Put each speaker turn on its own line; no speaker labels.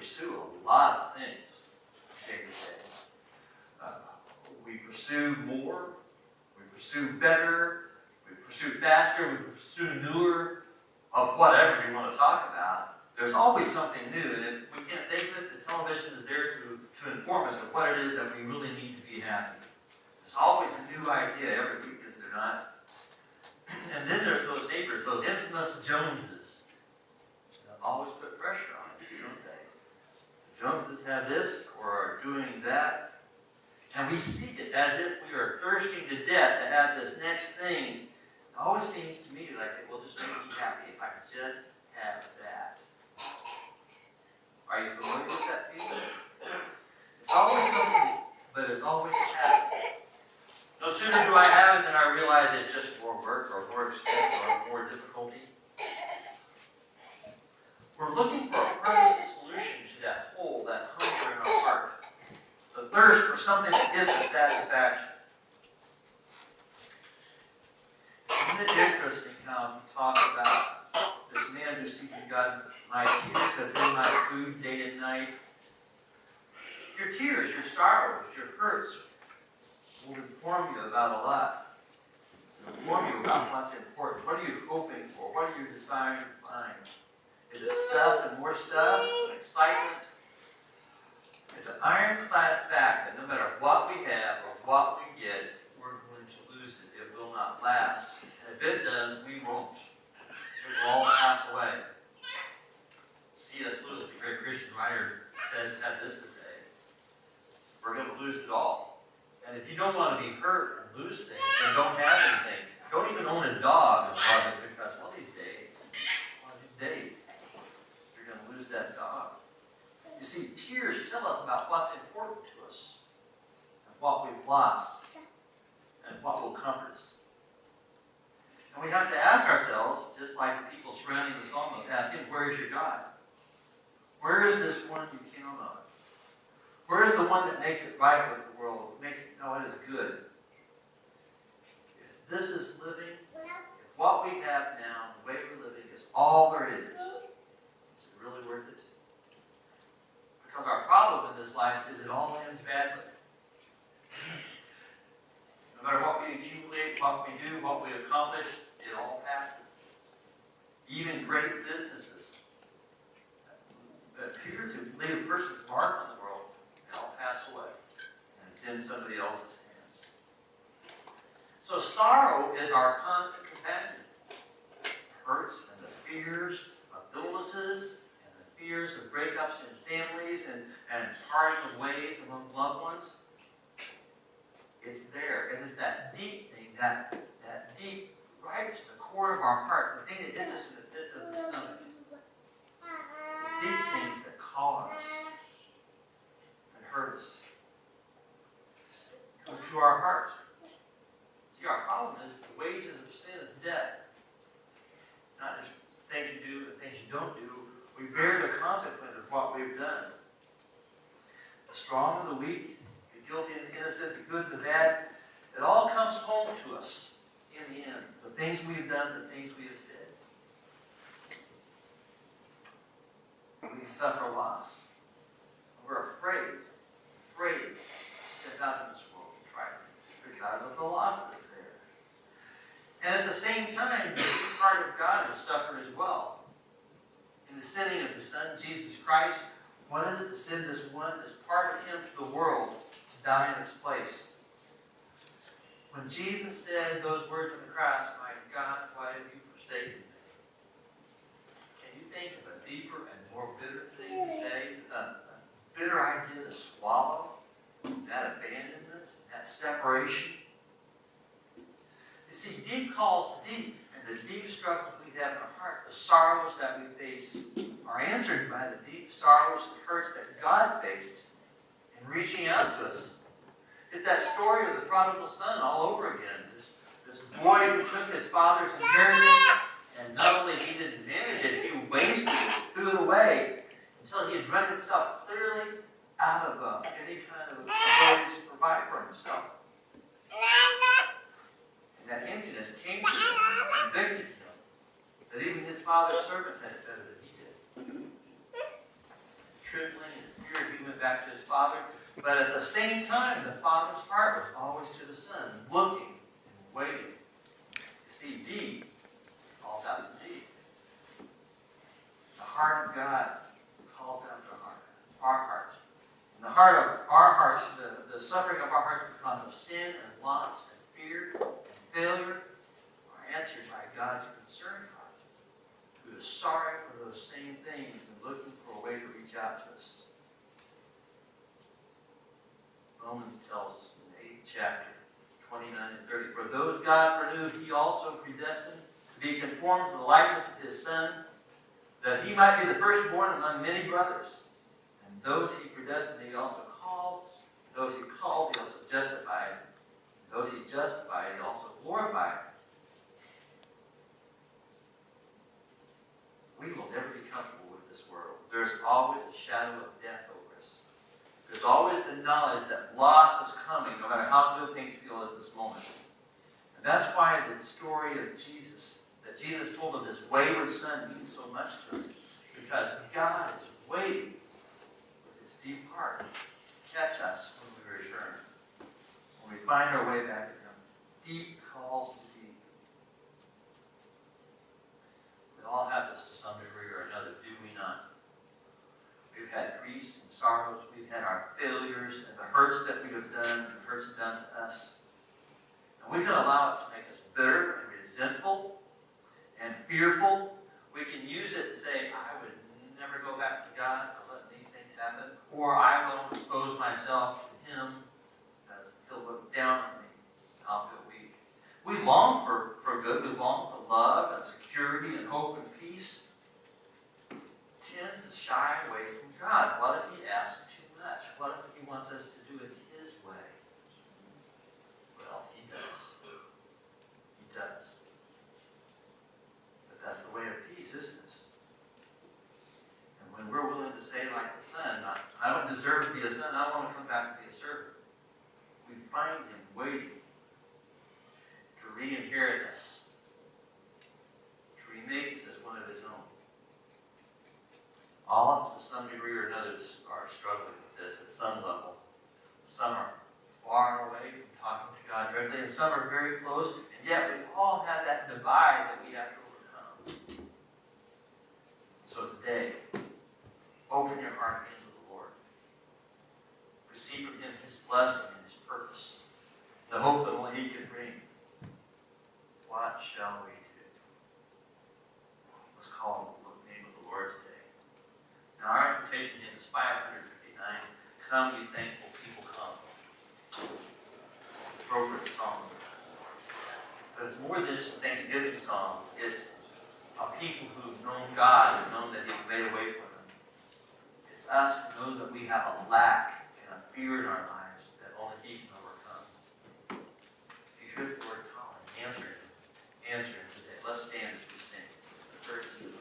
pursue a lot of things day to day. We pursue more, we pursue better, we pursue faster, we pursue newer, of whatever you want to talk about. There's always something new, and if we can't think of it, the television is there to inform us of what it is that we really need to be happy. There's always a new idea every week, is there not? And then there's those neighbors, those infamous Joneses. They always put pressure on us, don't they? The Joneses have this or are doing that. And we seek it as if we are thirsting to death to have this next thing. It always seems to me like it will just make me happy if I can just have that. Are you familiar with that feeling? It's always something, but it's always passive. No sooner do I have it than I realize it's just more work or more expense or more difficulty. We're looking for a permanent solution to that hole, that hunger in our heart. The thirst for something that gives us satisfaction. Isn't it interesting how we talk about this man who's seeking God? My tears have been my food day and night. Your tears, your sorrows, your hurts will inform you about a lot. It'll inform you about what's important. What are you hoping for? What are you desiring to find? Is it stuff and more stuff? Is it excitement? It's an ironclad fact that no matter what we have or what we get, we're going to lose it. It will not last. And if it does, we won't. It will all pass away. C.S. Lewis, the great Christian writer, had this to say: we're going to lose it all. And if you don't want to be hurt and lose things, then don't have anything. Don't even own a dog and love it, because one of these days, you're going to lose that dog. You see, tears tell us about what's important to us, and what we've lost, and what will comfort us. And we have to ask ourselves, just like the people surrounding the psalmist, asking, where is your God? Where is this one you count on? Where is the one that makes it right with the world, makes it know it is good? If this is living, if what we have now, the way we're living, is all there is it really worth it? Because our problem in this life is it all ends badly. No matter what we accumulate, what we do, what we accomplish, it all passes. Even great businesses that appear to leave a person's mark on the world, they all pass away. And it's in somebody else's hands. So sorrow is our constant companion. The hurts and the fears of illnesses, and the fears of breakups in families, and parting of ways among loved ones. It's there. And it's that deep thing, that deep, right to the core of our heart, the thing that hits us in the pit of the stomach. The deep things that call us, that hurt us. It goes to our heart. See, our problem is the wages of sin is death. Not just things you do, but things you don't do. We bear the consequence of what we've done. The strong and the weak, the guilty and the innocent, the good and the bad, it all comes home to us in the end. The things we've done, the things we have said. We suffer loss. We're afraid to step out in this world and try it because of the loss that's there. And at the same time, the heart of God has suffered as well. In the sending of the Son, Jesus Christ, what is it to send this one, this part of Him, to the world to die in its place? When Jesus said those words on the cross, "My God, why have you forsaken me?" Can you think of a deeper and more bitter thing to say? A bitter idea to swallow? That abandonment? That separation? You see, deep calls to deep, and the deep struggles we have in our heart, the sorrows that we face, are answered by the deep sorrows and hurts that God faced in reaching out to us. It's that story of the prodigal son all over again. This boy who took his father's inheritance, and not only he didn't manage it, he wasted it, threw it away, until he had run himself clearly out of any kind of ability to provide for himself. And that emptiness came to him, convicted him, that even his father's servants had it better than he did. trembling and fear, he went back to his father. But at the same time, the father's heart was always to the son, looking and waiting. You see, D calls out to D. The heart of God calls out to our heart. And the heart of our hearts, the suffering of our hearts because of sin and loss and fear and failure are answered by God's concerned heart, who is sorry for those same things and looking for a way to reach out to us. Romans tells us in the 8th chapter, 29 and 30, for those God foreknew, he also predestined to be conformed to the likeness of his Son, that he might be the firstborn among many brothers. And those he predestined, he also called. Those he called, he also justified. Those he justified, he also glorified. We will never be comfortable with this world. There's always a shadow of death over us. There's always the knowledge that loss is coming, no matter how good things feel at this moment. And that's why the story of Jesus, that Jesus told of this wayward son, means so much to us. Because God is waiting with his deep heart to catch us when we return. When we find our way back to him. Deep calls to deep. We all have this to some degree or another, do we not? We've had griefs and sorrows. We've had our failures and the hurts that we have done, and the hurts done to us. And we can allow it to make us bitter and resentful and fearful. We can use it to say, I would never go back to God for letting these things happen. Or I will expose myself to him as he'll look down on me. I'll feel weak. We long for good. We long for love and security and hope and peace. Tend to shy away from God. What if he asks too much? What if he wants us to do it his way? Well, he does. He does. But that's the way of peace, isn't it? And when we're willing to say like the son, I don't deserve to be a son, I want to come back and be a servant. We find him waiting to re-inherit us, to remake us as one of his own. All of us, to some degree or another, are struggling with this at some level. Some are far away from talking to God directly, and some are very close, and yet we all have that divide that we have to overcome. So today, open your heart and hands to the Lord. Receive from him his blessing and his purpose, the hope that only he can bring. What shall we do? Let's call on the name of the Lord today. Now, our invitation hymn is 559. Come, you thankful people, come. Appropriate song. But it's more than just a Thanksgiving song. It's a people who've known God and known that he's made a way for them. It's us who know that we have a lack and a fear in our lives that only he can overcome. If you hear the word calling, answer him. Answer him today. Let's stand as we sing. The church is